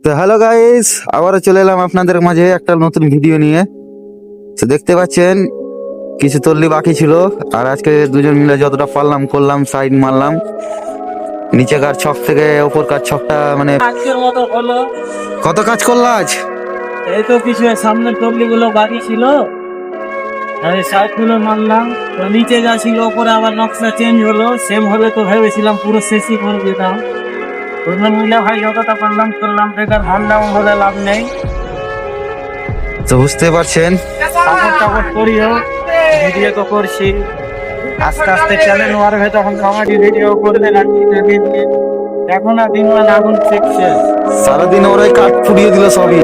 তো hello guys, আবারও চলে এলাম আপনাদের মাঝে একটা নতুন ভিডিও নিয়ে। তো দেখতে পাচ্ছেন কিছু তল্লি বাকি ছিল, আর আজকে দুজন মিলে যতটা পারলাম করলাম, সাইড মারলাম। নিচেকার ছক থেকে ওপরকার ছকটা মানে আজকের মতো হলো। কত কাজ করলো আজ। এই তো কিছু সামনের টপলি গুলো বাকি ছিল, আমি সাইড গুলো মারলাম। তো নিচে যা ছিল ওপরে আবার নকশা চেঞ্জ হলো, সেম হলে তো ভেবেছিলাম পুরো শেষই করে দিতাম। দুজন মিলে ভাই যতটা পারলাম করলাম, বেকার ভাবলাম হলে লাভ নেই। তো বুঝতে পারছেন সাপোর্ট টাপোর্ট করিও, ভিডিও তো করছি। আস্তে আস্তে চ্যানেল মারবে, তখন কমেডি ভিডিও করবে নাকি দিন। এখন আর দিন মানে আগুন শিখছে। সারাদিন ওরাই কাঠ ফুরিয়ে দিল সবই।